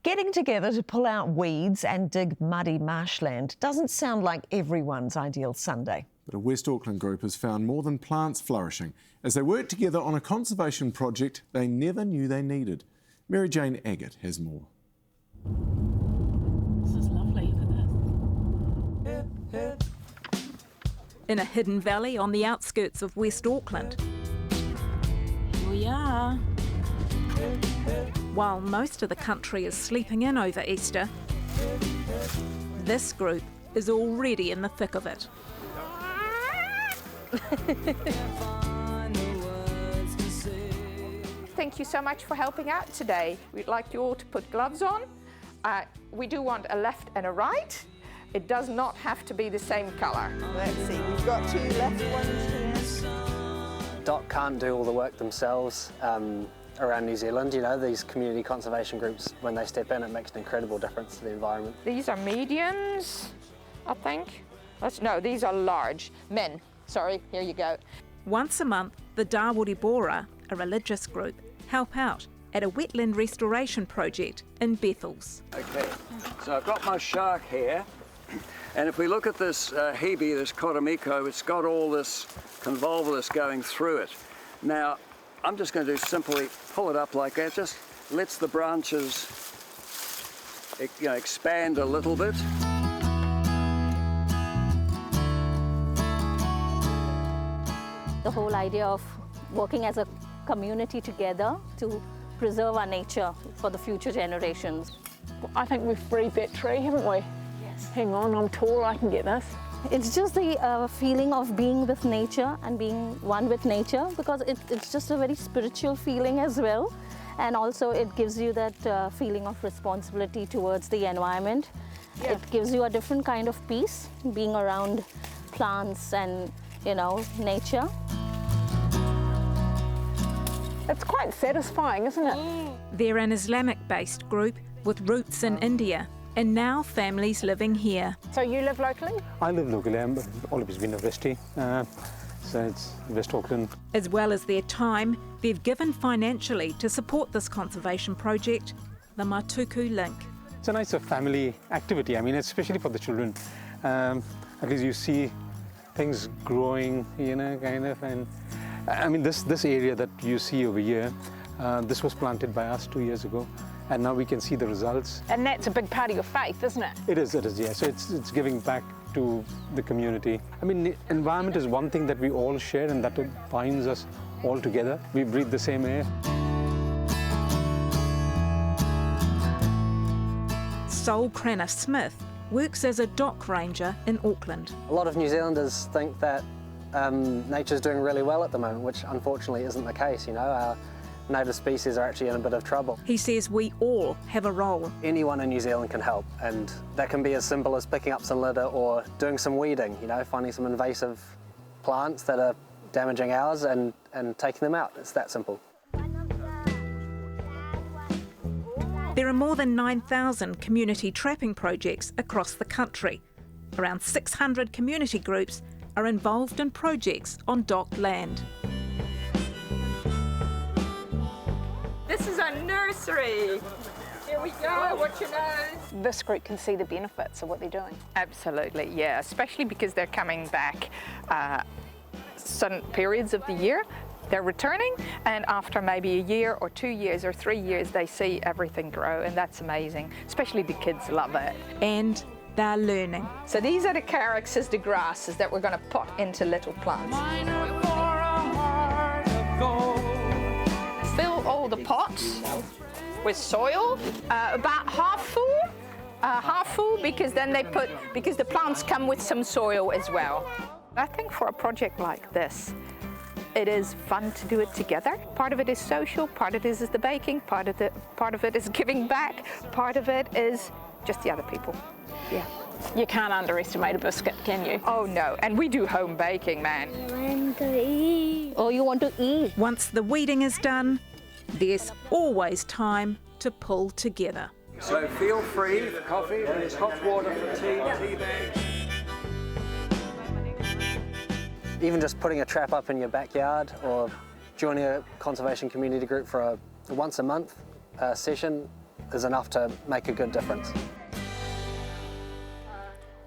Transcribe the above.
Getting together to pull out weeds and dig muddy marshland doesn't sound like everyone's ideal Sunday. But a West Auckland group has found more than plants flourishing as they work together on a conservation project they never knew they needed. Mary Jane Agate has more. This is lovely, look at this. In a hidden valley on the outskirts of West Auckland. Here we are. While most of the country is sleeping in over Easter, this group is already in the thick of it. Thank you so much for helping out today. We'd like you all to put gloves on. We do want a left and a right. It does not have to be the same colour. Let's see, we've got two left ones here. DOC can't do all the work themselves around New Zealand. You know, these community conservation groups, when they step in, it makes an incredible difference to the environment. These are mediums, I think. No, these are large. Men, sorry, here you go. Once a month, the Dawoodi Bohra, a religious group, help out at a wetland restoration project in Bethels. Okay, so I've got my shark here, and if we look at this hebe, this kotomiko, it's got all this convolvulus going through it. Now, I'm just going to do simply pull it up like that, just lets the branches expand a little bit. The whole idea of working as a community together to preserve our nature for the future generations. I think we've freed that tree, haven't we? Yes. Hang on, I'm tall, I can get this. It's just the feeling of being with nature and being one with nature, because it's just a very spiritual feeling as well. And also it gives you that feeling of responsibility towards the environment. Yeah. It gives you a different kind of peace, being around plants and, nature. It's quite satisfying, isn't it? They're an Islamic-based group with roots in India, and now families living here. So you live locally? I live locally. I've always been a Westie, so it's West Auckland. As well as their time, they've given financially to support this conservation project, the Matuku Link. It's a nice family activity, especially for the children. At least you see things growing, and this area that you see over here, this was planted by us 2 years ago, and now we can see the results. And that's a big part of your faith, isn't it? It is, yeah. So it's giving back to the community. The environment is one thing that we all share, and that binds us all together. We breathe the same air. Sol Cranner-Smith works as a dock ranger in Auckland. A lot of New Zealanders think that nature's doing really well at the moment, which unfortunately isn't the case. Our native species are actually in a bit of trouble. He says we all have a role. Anyone in New Zealand can help, and that can be as simple as picking up some litter or doing some weeding, finding some invasive plants that are damaging ours and taking them out. It's that simple. There are more than 9,000 community trapping projects across the country. Around 600 community groups are involved in projects on docked land. This is our nursery. Here we go, watch your nose. This group can see the benefits of what they're doing. Absolutely, yeah, especially because they're coming back certain periods of the year. They're returning, and after maybe a year or 2 years or 3 years, they see everything grow, and that's amazing. Especially the kids love it. And they're learning. So these are the calyxes, the grasses that we're going to pot into little plants. Fill all the pots with soil, about half full, because then because the plants come with some soil as well. I think for a project like this, it is fun to do it together. Part of it is social, part of it is the baking, part of it is giving back, part of it is just the other people. Yeah. You can't underestimate a biscuit, can you? Oh no, and we do home baking, man. I want to eat. Oh, you want to eat? Once the weeding is done, there's always time to pull together. So feel free for coffee, there's hot water for tea bags. Even just putting a trap up in your backyard or joining a conservation community group for a once a month session is enough to make a good difference.